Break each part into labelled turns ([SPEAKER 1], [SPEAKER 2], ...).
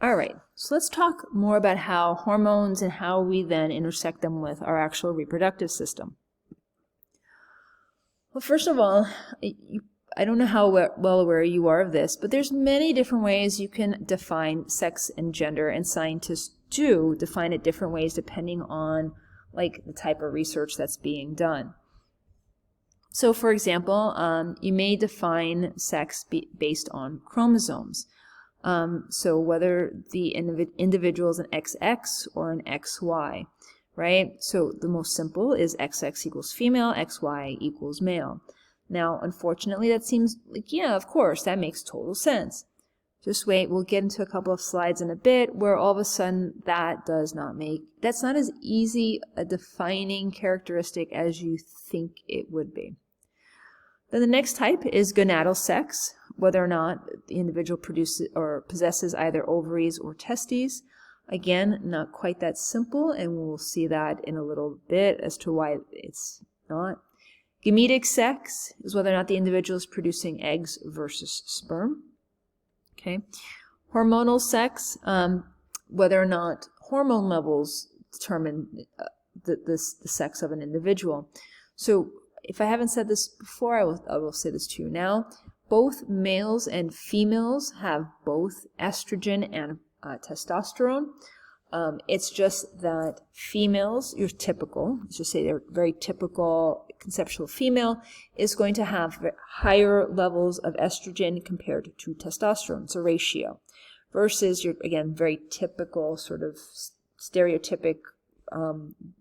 [SPEAKER 1] All right, so let's talk more about how hormones and how we then intersect them with our actual reproductive system. Well, first of all, I don't know how well aware you are of this, but there's many different ways you can define sex and gender, and scientists do define it different ways depending on like the type of research that's being done. So for example, you may define sex based on chromosomes. So whether the individual is an XX or an XY, right? So the most simple is XX equals female, XY equals male. Now, unfortunately, that seems like, yeah, of course, that makes total sense. Just wait, we'll get into a couple of slides in a bit where all of a sudden that's not as easy a defining characteristic as you think it would be. Then the next type is gonadal sex, whether or not the individual produces or possesses either ovaries or testes. Again, not quite that simple, and we'll see that in a little bit as to why it's not. Gametic sex is whether or not the individual is producing eggs versus sperm. Okay. Hormonal sex, whether or not hormone levels determine the sex of an individual. So if I haven't said this before, I will say this to you now. Both males and females have both estrogen and testosterone. It's just that females, let's just say they're very typical conceptual female, is going to have higher levels of estrogen compared to testosterone. It's a ratio. Versus your, again, very typical sort of stereotypic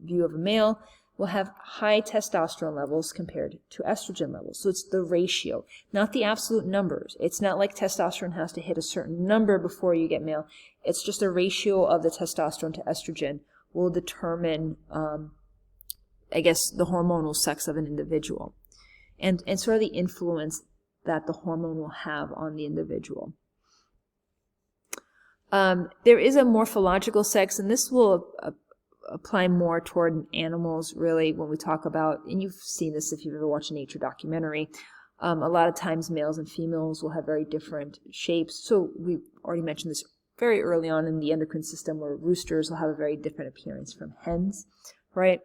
[SPEAKER 1] view of a male will have high testosterone levels compared to estrogen levels. So it's the ratio, not the absolute numbers. It's not like testosterone has to hit a certain number before you get male. It's just a ratio of the testosterone to estrogen will determine, I guess, the hormonal sex of an individual. And sort of the influence that the hormone will have on the individual. There is a morphological sex, and this will apply more toward animals, really, when we talk about, and you've seen this if you've ever watched a nature documentary, a lot of times males and females will have very different shapes. So we already mentioned this very early on in the endocrine system, where roosters will have a very different appearance from hens, right?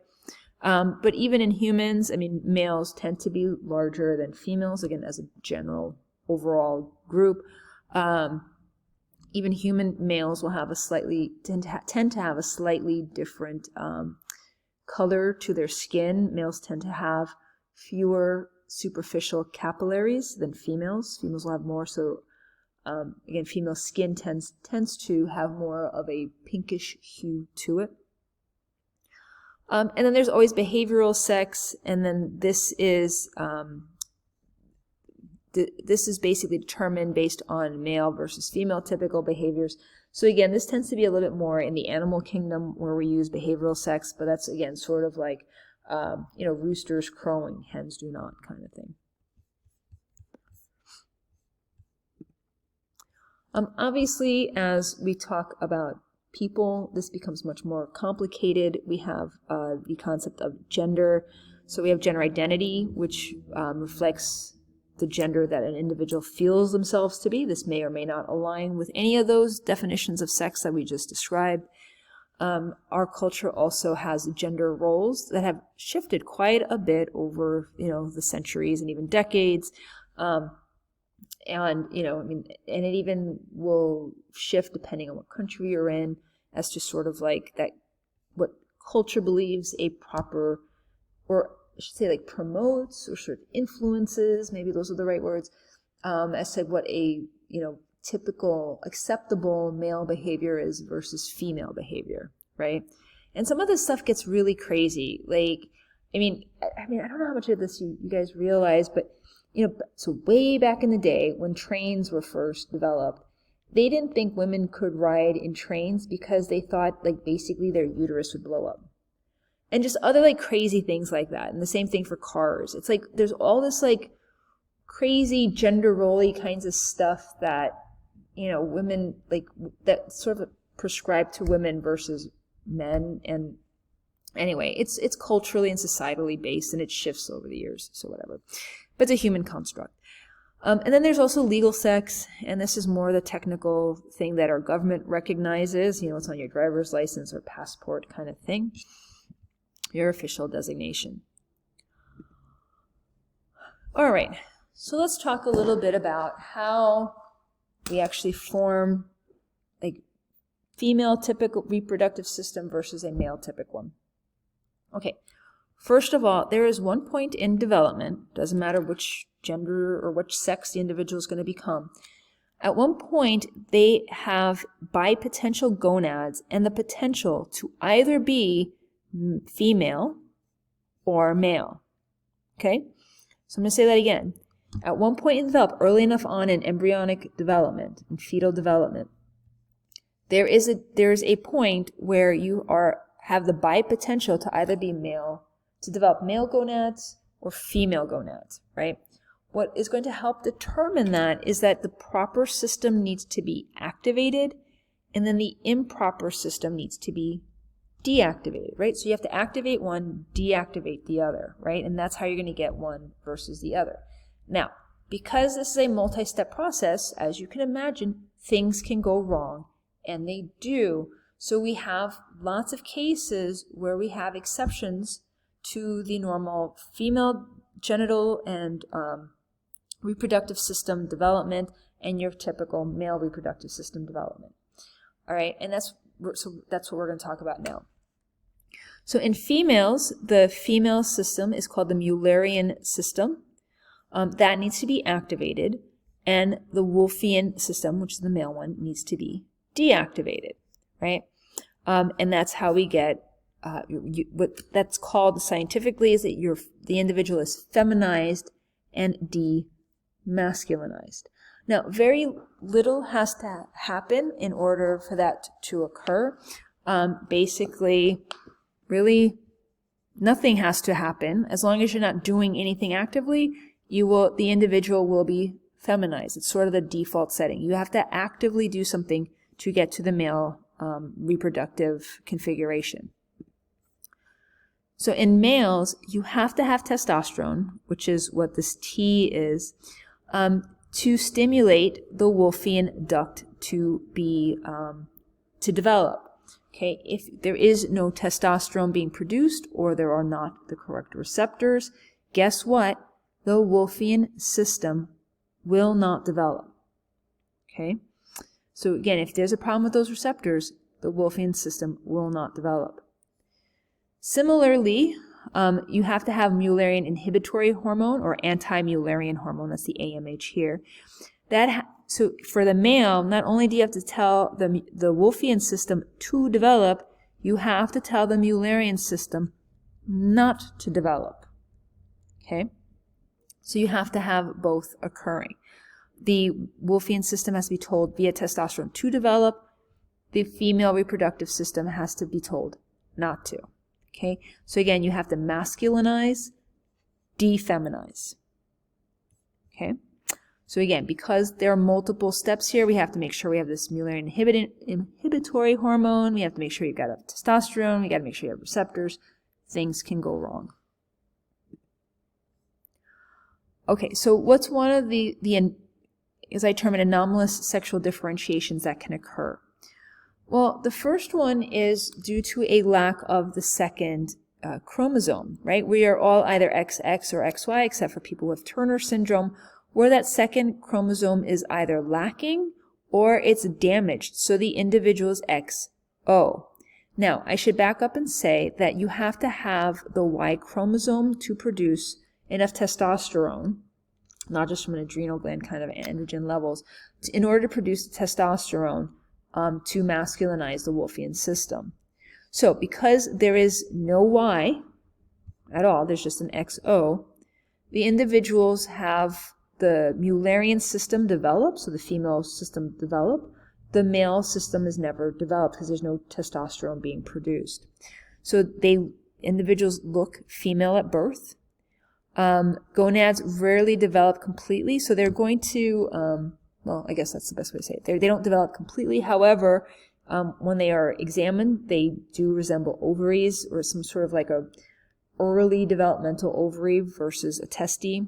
[SPEAKER 1] But even in humans, I mean, males tend to be larger than females, again, as a general overall group. Even human males will have tend to have a slightly different color to their skin. Males tend to have fewer superficial capillaries than females. Females will have more. So again, female skin tends to have more of a pinkish hue to it. And then there's always behavioral sex, and then this is basically determined based on male versus female typical behaviors. So again, this tends to be a little bit more in the animal kingdom where we use behavioral sex, but that's again sort of like, roosters crowing, hens do not kind of thing. Obviously, as we talk about people, this becomes much more complicated. We have the concept of gender. So we have gender identity, which reflects the gender that an individual feels themselves to be. This may or may not align with any of those definitions of sex that we just described. Our culture also has gender roles that have shifted quite a bit over, the centuries and even decades. And it even will shift depending on what country you're in, as to sort of like that, what culture believes a proper, or I should say like promotes or sort of influences, maybe those are the right words, as to what a, typical acceptable male behavior is versus female behavior, right? And some of this stuff gets really crazy. Like, I don't know how much of this you guys realize, but, so way back in the day when trains were first developed, they didn't think women could ride in trains because they thought like basically their uterus would blow up. And just other like crazy things like that. And the same thing for cars. It's like there's all this like crazy gender role-y kinds of stuff that, women like that sort of prescribed to women versus men. And anyway, it's culturally and societally based, and it shifts over the years. So whatever. But it's a human construct. And then there's also legal sex, and this is more the technical thing that our government recognizes. You know, it's on your driver's license or passport kind of thing, your official designation. All right, so let's talk a little bit about how we actually form a female typical reproductive system versus a male typical one. Okay, first of all, there is one point in development, doesn't matter which gender or which sex the individual is going to become. At one point, they have bipotential gonads and the potential to either be female or male. Okay? So I'm going to say that again. At one point in development, early enough on in embryonic development, in fetal development, there is a point where you have the bipotential to either be male, to develop male gonads or female gonads, right? What is going to help determine that is that the proper system needs to be activated and then the improper system needs to be deactivated, right? So you have to activate one, deactivate the other, right? And that's how you're going to get one versus the other. Now, because this is a multi-step process, as you can imagine, things can go wrong, and they do. So we have lots of cases where we have exceptions to the normal female genital and reproductive system development and your typical male reproductive system development. All right, and that's what we're going to talk about now. So in females, the female system is called the Mullerian system. That needs to be activated, and the Wolffian system, which is the male one, needs to be deactivated, right? And that's how we get what that's called scientifically is that the individual is feminized and demasculinized. Now, very little has to happen in order for that to occur. Basically, really, nothing has to happen. As long as you're not doing anything actively, the individual will be feminized. It's sort of the default setting. You have to actively do something to get to the male reproductive configuration. So in males, you have to have testosterone, which is what this T is, to stimulate the Wolffian duct to develop. Okay, if there is no testosterone being produced or there are not the correct receptors, guess what? The Wolffian system will not develop. Okay, so again, if there's a problem with those receptors, the Wolffian system will not develop. Similarly, you have to have Mullerian inhibitory hormone or anti-Mullerian hormone. That's the AMH here. So for the male, not only do you have to tell the Wolffian system to develop, you have to tell the Mullerian system not to develop. Okay? So you have to have both occurring. The Wolffian system has to be told via testosterone to develop. The female reproductive system has to be told not to. Okay? So again, you have to masculinize, defeminize. Okay? So again, because there are multiple steps here, we have to make sure we have this Mullerian inhibitory hormone. We have to make sure you've got testosterone. We got to make sure you have receptors. Things can go wrong. Okay, so what's one of the as I term it, anomalous sexual differentiations that can occur? Well, the first one is due to a lack of the second chromosome, right? We are all either XX or XY, except for people with Turner syndrome, where that second chromosome is either lacking or it's damaged, so the individual is XO. Now, I should back up and say that you have to have the Y chromosome to produce enough testosterone, not just from an adrenal gland kind of androgen levels, in order to produce testosterone to masculinize the Wolffian system. So because there is no Y at all, there's just an XO, the individuals have the Mullerian system develop, so the female system develop. The male system is never developed because there's no testosterone being produced. So individuals look female at birth. Gonads rarely develop completely, so they're going to, well, I guess that's the best way to say it. They don't develop completely. However, when they are examined, they do resemble ovaries or some sort of like a early developmental ovary versus a testes.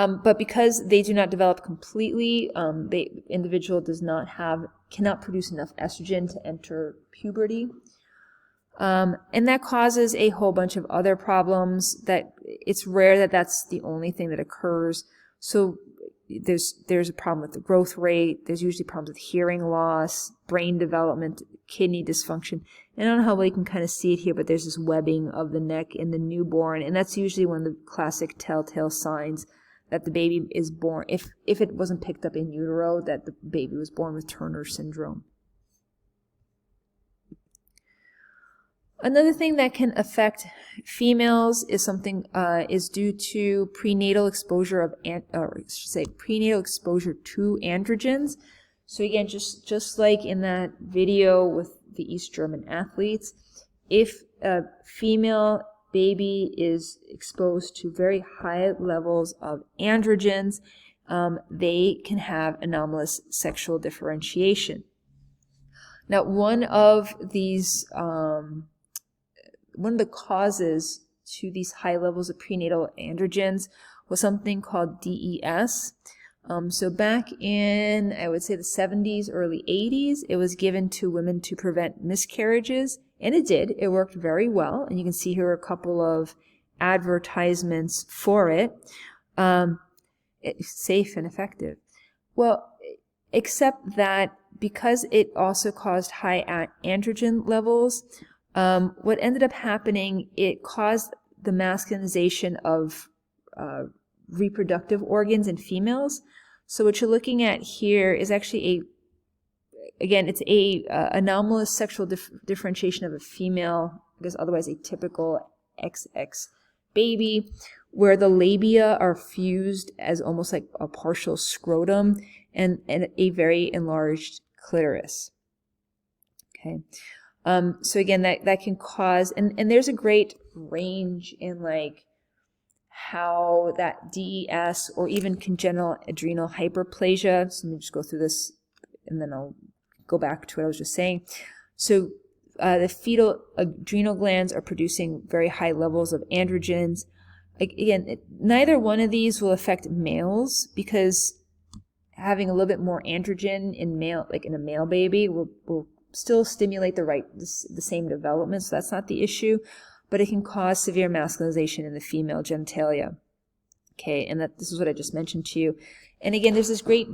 [SPEAKER 1] But because they do not develop completely, the individual cannot produce enough estrogen to enter puberty. And that causes a whole bunch of other problems that it's rare that that's the only thing that occurs. So there's a problem with the growth rate. There's usually problems with hearing loss, brain development, kidney dysfunction. And I don't know how well you can kind of see it here, but there's this webbing of the neck in the newborn. And that's usually one of the classic telltale signs that the baby is born, if it wasn't picked up in utero, that the baby was born with Turner syndrome. Another thing that can affect females is due to prenatal exposure prenatal exposure to androgens. So again, just like in that video with the East German athletes, if a female baby is exposed to very high levels of androgens, they can have anomalous sexual differentiation. Now, one of the causes to these high levels of prenatal androgens was something called DES. So back in, I would say, the 70s, early 80s, it was given to women to prevent miscarriages, and it did. It worked very well, and you can see here a couple of advertisements for it. It's safe and effective. Well, except that because it also caused high androgen levels, what ended up happening, it caused the masculinization of reproductive organs in females. So what you're looking at here is actually it's a anomalous sexual differentiation of a female, because otherwise a typical XX baby, where the labia are fused as almost like a partial scrotum and a very enlarged clitoris. Okay. So again, that can cause, and there's a great range in like how that DES or even congenital adrenal hyperplasia. So let me just go through this and then I'll go back to what I was just saying. So the fetal adrenal glands are producing very high levels of androgens. Again, neither one of these will affect males, because having a little bit more androgen in a male baby will still stimulate the same development, so that's not the issue, but it can cause severe masculinization in the female genitalia. Okay, and this is what I just mentioned to you. And again, there's this great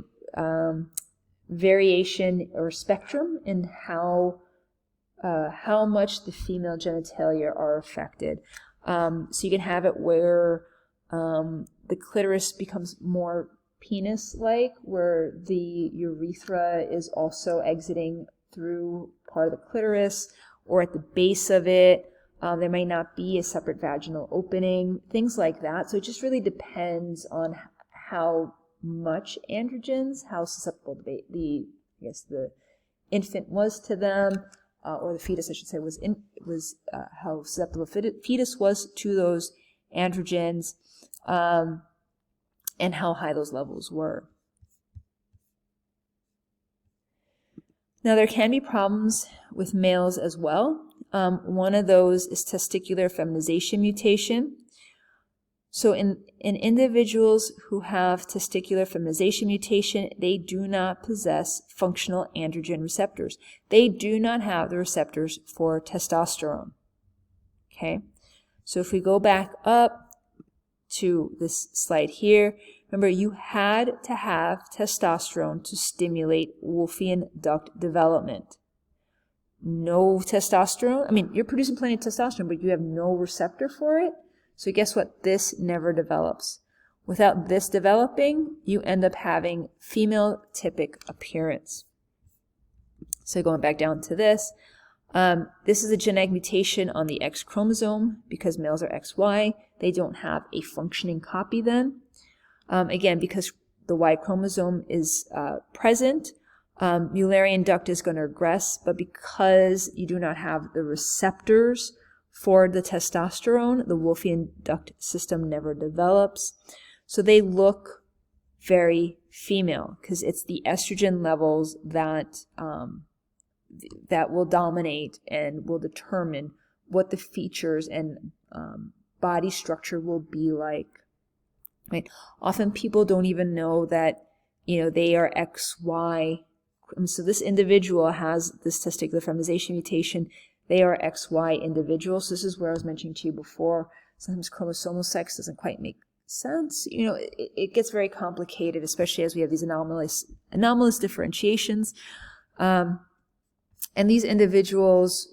[SPEAKER 1] variation or spectrum in how much the female genitalia are affected. So you can have it where the clitoris becomes more penis-like, where the urethra is also exiting through part of the clitoris, or at the base of it, there may not be a separate vaginal opening, things like that. So it just really depends on how much androgens, how susceptible the infant was to them, or the fetus, I should say, how susceptible the fetus was to those androgens, and how high those levels were. Now, there can be problems with males as well. One of those is testicular feminization mutation. So in individuals who have testicular feminization mutation, they do not possess functional androgen receptors. They do not have the receptors for testosterone. Okay? So if we go back up to this slide here, remember, you had to have testosterone to stimulate Wolffian duct development. No testosterone, you're producing plenty of testosterone, but you have no receptor for it. So guess what? This never develops. Without this developing, you end up having female typic appearance. So going back down to this is a genetic mutation on the X chromosome. Because males are XY, they don't have a functioning copy then. Again, because the Y chromosome is present, Mullerian duct is going to regress, but because you do not have the receptors for the testosterone, the Wolffian duct system never develops. So they look very female, because it's the estrogen levels that will dominate and will determine what the features and body structure will be like. right? Often people don't even know that, they are XY. So this individual has this testicular feminization mutation. They are XY individuals. So this is where I was mentioning to you before. Sometimes chromosomal sex doesn't quite make sense. It gets very complicated, especially as we have these anomalous differentiations. And these individuals,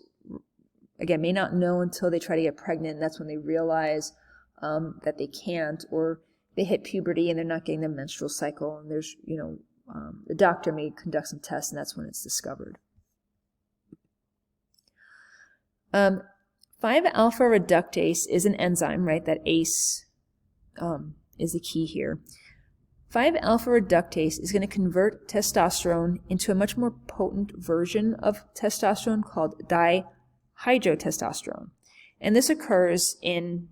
[SPEAKER 1] again, may not know until they try to get pregnant. And that's when they realize that they can't, or they hit puberty and they're not getting their menstrual cycle. And there's, the doctor may conduct some tests, and that's when it's discovered. 5-alpha reductase is an enzyme, right? That ACE is the key here. 5-alpha reductase is going to convert testosterone into a much more potent version of testosterone called dihydrotestosterone, and this occurs in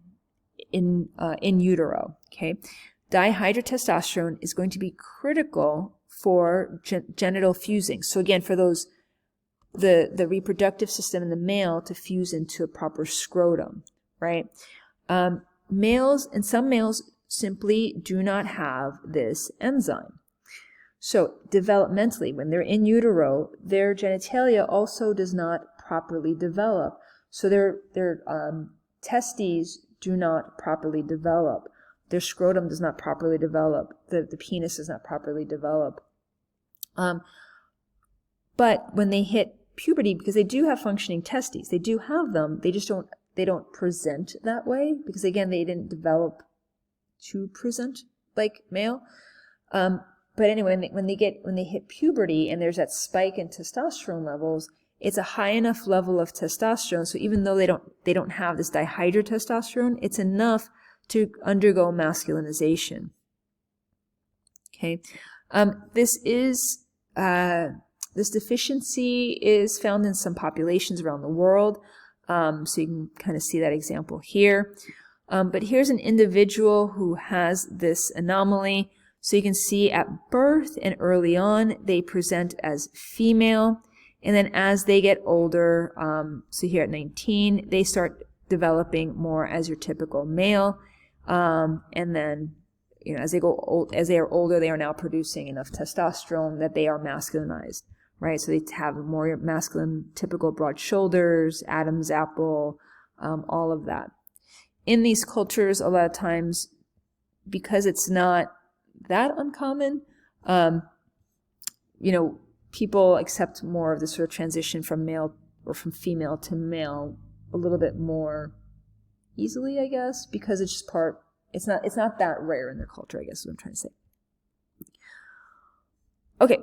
[SPEAKER 1] utero. Okay, dihydrotestosterone is going to be critical for genital fusing. So again, for the reproductive system in the male to fuse into a proper scrotum, right? Some males simply do not have this enzyme. So developmentally, when they're in utero, their genitalia also does not properly develop. So their testes do not properly develop. Their scrotum does not properly develop. The penis does not properly develop. But when they hit puberty, because they do have functioning testes, they do have them, they don't present that way, because again, they didn't develop to present like male. But anyway, when they hit puberty and there's that spike in testosterone levels, it's a high enough level of testosterone. So even though they don't have this dihydrotestosterone, it's enough to undergo masculinization. Okay, this deficiency is found in some populations around the world. So you can kind of see that example here. But here's an individual who has this anomaly. So you can see at birth and early on, they present as female. And then as they get older, so here at 19, they start developing more as your typical male. And then, as they are older, they are now producing enough testosterone that they are masculinized, right? So they have more masculine, typical broad shoulders, Adam's apple, all of that. In these cultures, a lot of times, because it's not that uncommon, people accept more of the sort of transition from male or from female to male a little bit more easily, I guess, because it's just it's not that rare in their culture, I guess is what I'm trying to say. Okay,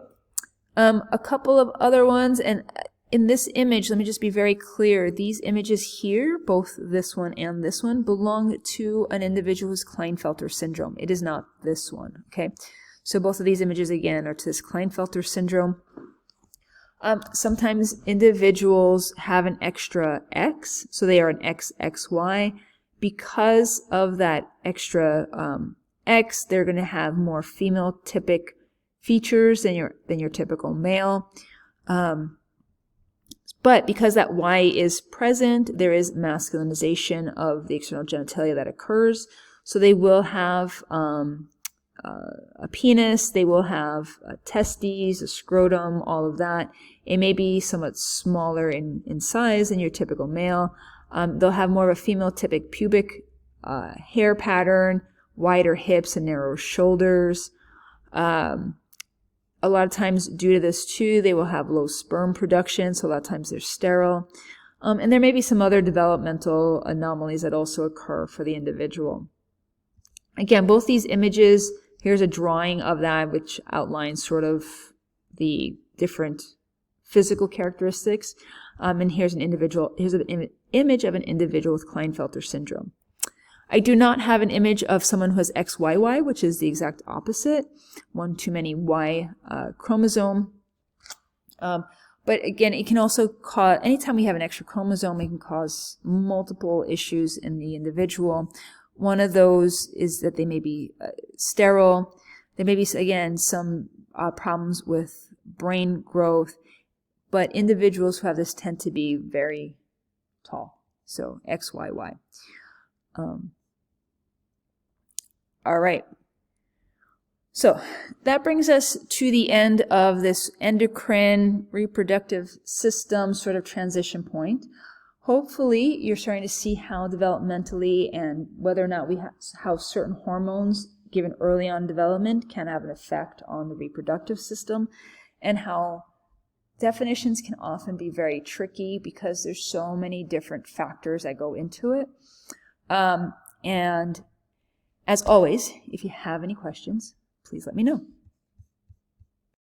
[SPEAKER 1] a couple of other ones, and in this image, let me just be very clear, these images here, both this one and this one, belong to an individual who's Klinefelter syndrome. It is not this one, okay? So both of these images, again, are to this Klinefelter syndrome. Sometimes individuals have an extra X, so they are an XXY. Because of that extra X, they're going to have more female-typic features than your typical male. But because that Y is present, there is masculinization of the external genitalia that occurs. So they will have a penis, they will have testes, a scrotum, all of that. It may be somewhat smaller in size than your typical male. They'll have more of a female-typic pubic hair pattern, wider hips and narrow shoulders. A lot of times due to this too, they will have low sperm production, so a lot of times they're sterile. And there may be some other developmental anomalies that also occur for the individual. Again, both these images, here's a drawing of that which outlines sort of the different physical characteristics. And here's an image of an individual with Klinefelter syndrome. I do not have an image of someone who has XYY, which is the exact opposite, one too many Y chromosome. But again, it can also cause, anytime we have an extra chromosome, it can cause multiple issues in the individual. One of those is that they may be sterile. There may be, again, some problems with brain growth, but individuals who have this tend to be very tall, so XYY. All right. So that brings us to the end of this endocrine reproductive system sort of transition point. Hopefully you're starting to see how developmentally and whether or not how certain hormones given early on in development can have an effect on the reproductive system, and how definitions can often be very tricky because there's so many different factors that go into it. And as always, if you have any questions, please let me know.